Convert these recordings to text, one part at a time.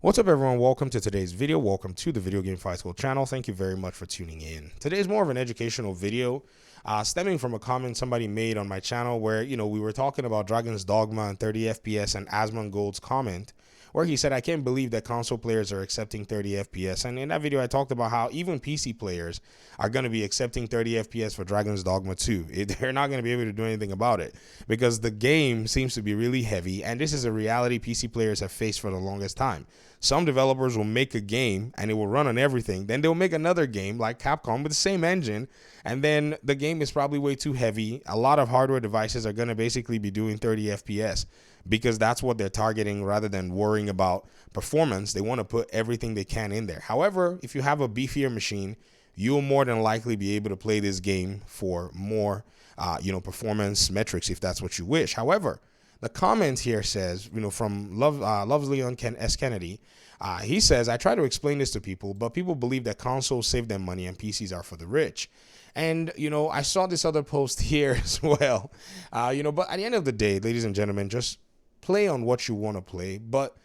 What's up, everyone? Welcome to today's video. Welcome to the Video Game Fight School channel. Thank you very much for tuning in. Today is more of an educational video stemming from a comment somebody made on my channel where, we were talking about Dragon's Dogma and 30 FPS and Asmongold's comment where he said, I can't believe that console players are accepting 30 FPS. And in that video, I talked about how even PC players are going to be accepting 30 FPS for Dragon's Dogma 2. They're not going to be able to do anything about it because the game seems to be really heavy. And this is a reality PC players have faced for the longest time. Some developers will make a game and it will run on everything. Then they'll make another game like Capcom with the same engine. And then the game is probably way too heavy. A lot of hardware devices are going to basically be doing 30 FPS because that's what they're targeting rather than worrying about performance. They want to put everything they can in there. However, if you have a beefier machine, you'll more than likely be able to play this game for more, performance metrics if that's what you wish. However, the comment here says, from Loves Leon S. Kennedy, he says, I try to explain this to people, but people believe that consoles save them money and PCs are for the rich. And, I saw this other post here as well, but at the end of the day, ladies and gentlemen, just play on what you want to play. But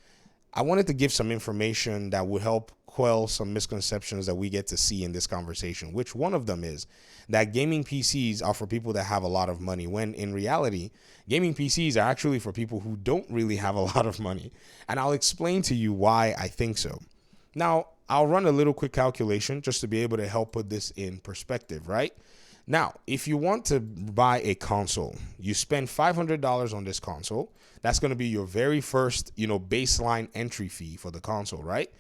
I wanted to give some information that would help quell some misconceptions that we get to see in this conversation, which one of them is that gaming PCs are for people that have a lot of money, when in reality, gaming PCs are actually for people who don't really have a lot of money. And I'll explain to you why I think so. Now, I'll run a little quick calculation just to be able to help put this in perspective, right? Now, if you want to buy a console, you spend $500 on this console. That's going to be your very first, baseline entry fee for the console, right?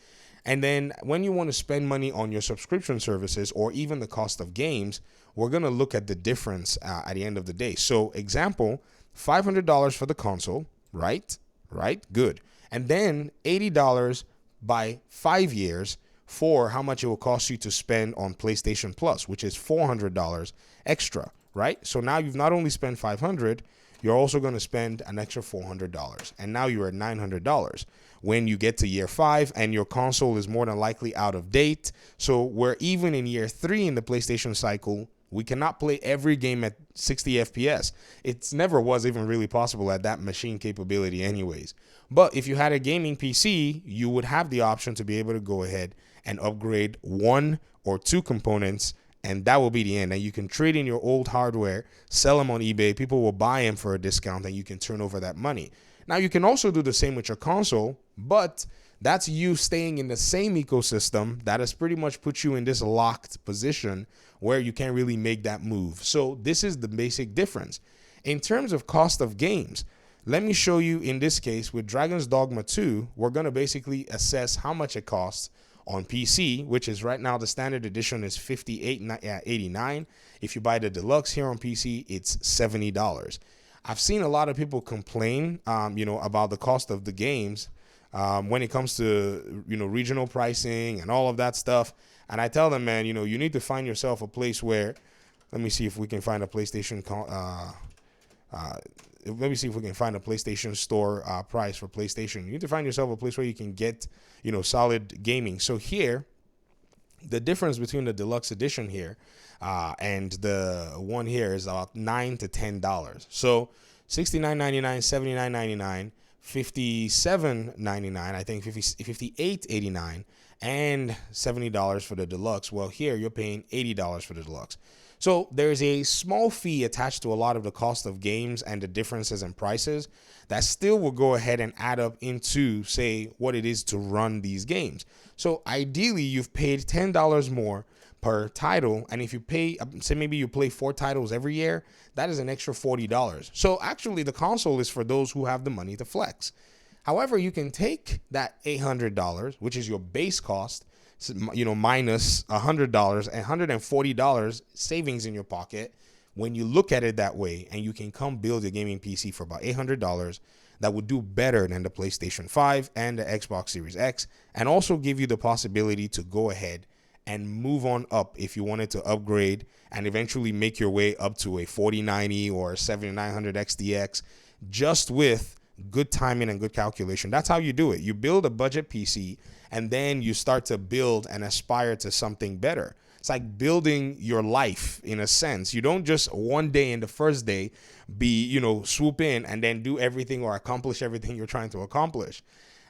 And then when you want to spend money on your subscription services or even the cost of games, we're going to look at the difference at the end of the day. So example, $500 for the console, right? Right? Good. And then $80 by 5 years for how much it will cost you to spend on PlayStation Plus, which is $400 extra, right? So now you've not only spent $500, you're also going to spend an extra $400. And now you're at $900 when you get to year 5 and your console is more than likely out of date. So we're even in year 3 in the PlayStation cycle. We cannot play every game at 60 FPS. It never was even really possible at that machine capability anyways. But if you had a gaming PC, you would have the option to be able to go ahead and upgrade 1 or 2 components, and that will be the end. And you can trade in your old hardware, sell them on eBay. People will buy them for a discount, and you can turn over that money. Now, you can also do the same with your console, but that's you staying in the same ecosystem that has pretty much put you in this locked position where you can't really make that move. So this is the basic difference. In terms of cost of games, let me show you in this case with Dragon's Dogma 2, we're going to basically assess how much it costs on PC, which is right now the standard edition is $58.89. If you buy the deluxe here on PC, it's $70. I've seen a lot of people complain, about the cost of the games when it comes to, regional pricing and all of that stuff. And I tell them, man, you need to find yourself a place where, let me see if we can find a PlayStation let me see if we can find a PlayStation store price for PlayStation. You need to find yourself a place where you can get, solid gaming. So here, the difference between the deluxe edition here and the one here is about $9 to $10. So $69.99, $79.99, $57.99, I think $58.89, and $70 for the deluxe. Well, here you're paying $80 for the deluxe. So there's a small fee attached to a lot of the cost of games and the differences in prices that still will go ahead and add up into, say, what it is to run these games. So ideally, you've paid $10 more per title. And if you pay, say maybe you play 4 titles every year, that is an extra $40. So actually, the console is for those who have the money to flex. However, you can take that $800, which is your base cost, minus $100, $140 savings in your pocket when you look at it that way, and you can come build a gaming PC for about $800 that would do better than the PlayStation 5 and the Xbox Series X, and also give you the possibility to go ahead and move on up if you wanted to upgrade and eventually make your way up to a 4090 or a 7900 XDX just with good timing and good calculation. That's how you do it. You build a budget PC and then you start to build and aspire to something better. It's like building your life in a sense. You don't just one day in the first day swoop in and then do everything or accomplish everything you're trying to accomplish.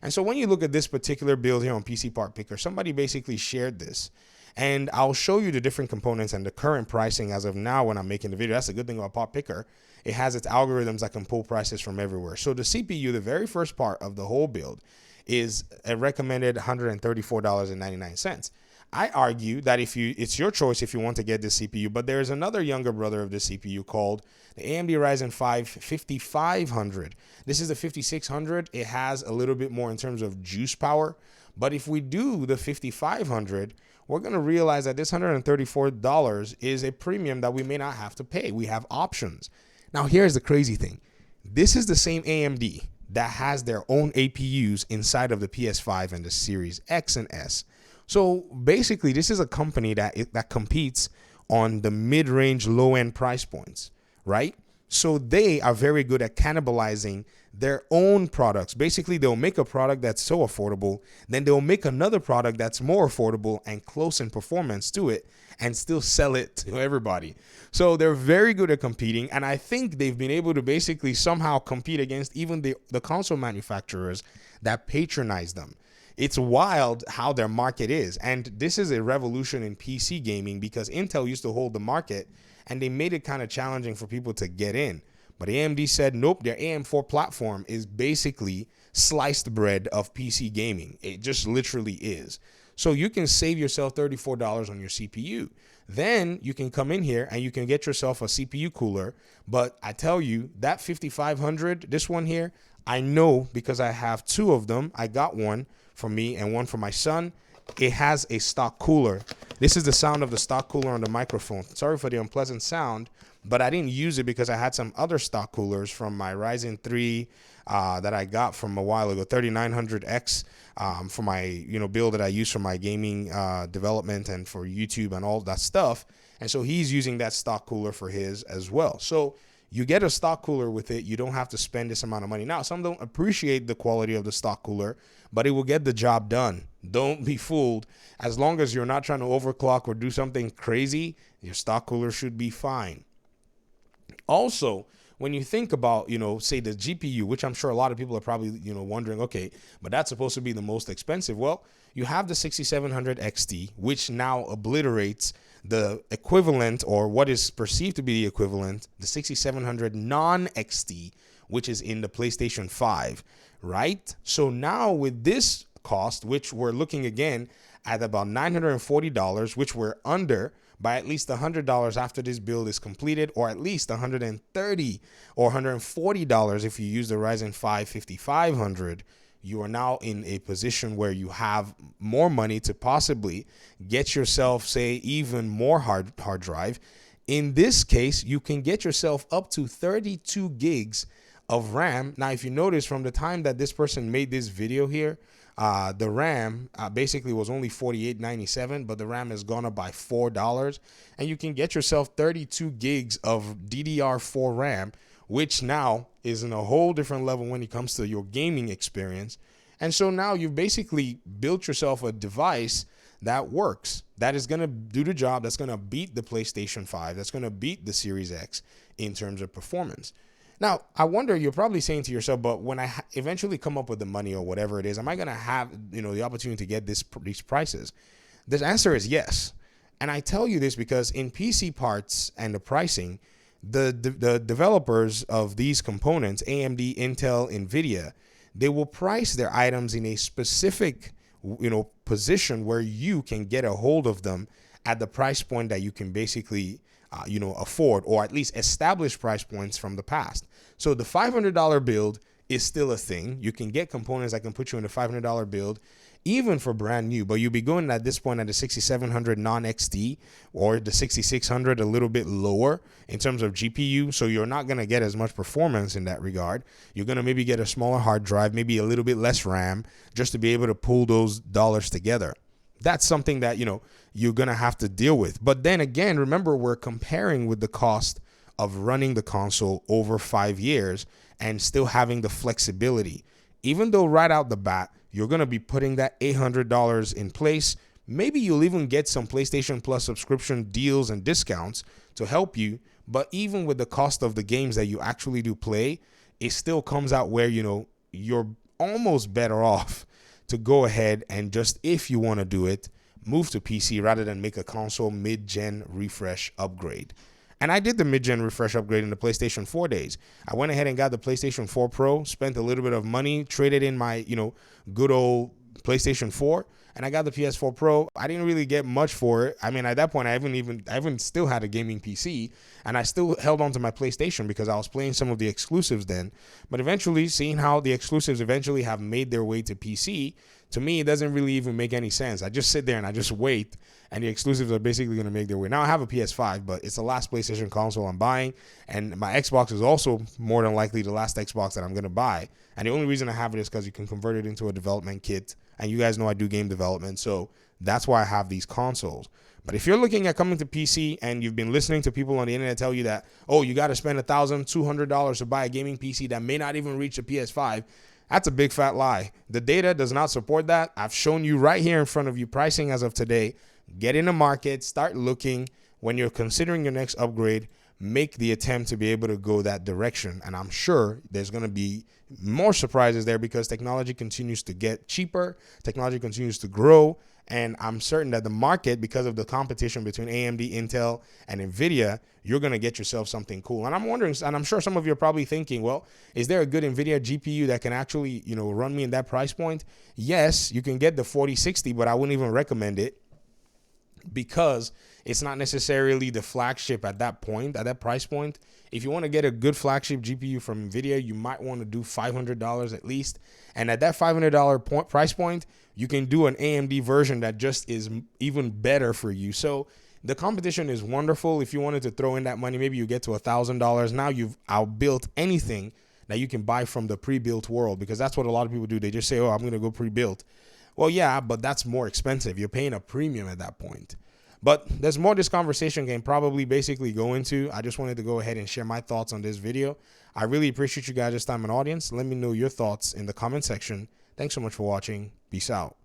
And so when you look at this particular build here on PC Part Picker, somebody basically shared this. And I'll show you the different components and the current pricing as of now when I'm making the video. That's the good thing about Part Picker. It has its algorithms that can pull prices from everywhere. So the CPU, the very first part of the whole build, is a recommended $134.99. I argue that it's your choice if you want to get this CPU, but there's another younger brother of the CPU called the AMD Ryzen 5 5500. This is the 5600. It has a little bit more in terms of juice power, but if we do the 5500, we're going to realize that this $134 is a premium that we may not have to pay. We have options. Now, here's the crazy thing. This is the same AMD that has their own APUs inside of the PS5 and the Series X and S. So basically, this is a company that competes on the mid-range, low-end price points, right? So they are very good at cannibalizing their own products. Basically, they'll make a product that's so affordable, then they'll make another product that's more affordable and close in performance to it and still sell it to everybody. So they're very good at competing, and I think they've been able to basically somehow compete against even the console manufacturers that patronize them. It's wild how their market is, and this is a revolution in PC gaming because Intel used to hold the market and they made it kind of challenging for people to get in. But AMD said, nope, their AM4 platform is basically sliced bread of PC gaming. It just literally is. So you can save yourself $34 on your CPU. Then you can come in here and you can get yourself a CPU cooler. But I tell you, that 5500, this one here, I know because I have two of them. I got one for me and one for my son. It has a stock cooler. This is the sound of the stock cooler on the microphone. Sorry for the unpleasant sound, but I didn't use it because I had some other stock coolers from my Ryzen 3 that I got from a while ago, 3900X, for my build that I use for my gaming development and for YouTube and all that stuff. And so he's using that stock cooler for his as well. So you get a stock cooler with it. You don't have to spend this amount of money. Now, some don't appreciate the quality of the stock cooler, but it will get the job done. Don't be fooled. As long as you're not trying to overclock or do something crazy, your stock cooler should be fine. Also, when you think about, say the GPU, which I'm sure a lot of people are probably, wondering, okay, but that's supposed to be the most expensive. Well, you have the 6700 XT, which now obliterates the equivalent, or what is perceived to be the equivalent, the 6700 non-XT, which is in the PlayStation 5, right? So now with this cost, which we're looking again at about $940, which we're under by at least $100 after this build is completed, or at least $130 or $140 if you use the Ryzen 5 5500, you are now in a position where you have more money to possibly get yourself, say, even more hard drive. In this case, you can get yourself up to 32 gigs of RAM. Now, if you notice from the time that this person made this video here, the RAM basically was only $48.97, but the RAM has gone up by $4, and you can get yourself 32 gigs of DDR4 RAM, which now is in a whole different level when it comes to your gaming experience. And so now you've basically built yourself a device that works, that is going to do the job, that's going to beat the PlayStation 5, that's going to beat the Series X in terms of performance. Now, I wonder, you're probably saying to yourself, but when I eventually come up with the money or whatever it is, am I going to have, the opportunity to get these prices? The answer is yes. And I tell you this because in PC parts and the pricing, the developers of these components, AMD, Intel, NVIDIA, they will price their items in a specific, position where you can get a hold of them at the price point that you can basically afford, or at least establish price points from the past. So the $500 build is still a thing. You can get components that can put you in the $500 build, even for brand new, but you'll be going at this point at the 6700 non-XT or the 6600 a little bit lower in terms of GPU. So you're not going to get as much performance in that regard. You're going to maybe get a smaller hard drive, maybe a little bit less RAM, just to be able to pull those dollars together. That's something that, you're going to have to deal with. But then again, remember, we're comparing with the cost of running the console over 5 years and still having the flexibility. Even though right out the bat, you're going to be putting that $800 in place. Maybe you'll even get some PlayStation Plus subscription deals and discounts to help you. But even with the cost of the games that you actually do play, it still comes out where, you're almost better off to go ahead and just, if you want to do it, move to PC rather than make a console mid-gen refresh upgrade. And I did the mid-gen refresh upgrade in the PlayStation 4 days. I went ahead and got the PlayStation 4 Pro, spent a little bit of money, traded in my, good old PlayStation 4, and I got the PS4 Pro. I didn't really get much for it. I mean, at that point, I haven't still had a gaming PC, and I still held on to my PlayStation because I was playing some of the exclusives then. But eventually, seeing how the exclusives eventually have made their way to PC, to me, it doesn't really even make any sense. I just sit there and I just wait, and the exclusives are basically going to make their way. Now, I have a PS5, but it's the last PlayStation console I'm buying, and my Xbox is also more than likely the last Xbox that I'm going to buy. And the only reason I have it is because you can convert it into a development kit, and you guys know I do game development, so that's why I have these consoles. But if you're looking at coming to PC and you've been listening to people on the internet tell you that, oh, you got to spend $1,200 to buy a gaming PC that may not even reach a PS5, that's a big fat lie. The data does not support that. I've shown you right here in front of you pricing as of today. Get in the market, start looking. When you're considering your next upgrade, make the attempt to be able to go that direction. And I'm sure there's going to be more surprises there because technology continues to get cheaper. Technology continues to grow. And I'm certain that the market, because of the competition between AMD, Intel, and NVIDIA, you're going to get yourself something cool. And I'm wondering, and I'm sure some of you are probably thinking, well, is there a good NVIDIA GPU that can actually, run me in that price point? Yes, you can get the 4060, but I wouldn't even recommend it because it's not necessarily the flagship at that point, at that price point. If you want to get a good flagship GPU from NVIDIA, you might want to do $500 at least. And at that $500 price point, you can do an AMD version that just is even better for you. So the competition is wonderful. If you wanted to throw in that money, maybe you get to $1,000. Now you've outbuilt anything that you can buy from the pre-built world, because that's what a lot of people do. They just say, oh, I'm going to go pre-built. Well, yeah, but that's more expensive. You're paying a premium at that point. But there's more this conversation can probably basically go into. I just wanted to go ahead and share my thoughts on this video. I really appreciate you guys' time and audience. Let me know your thoughts in the comment section. Thanks so much for watching. Peace out.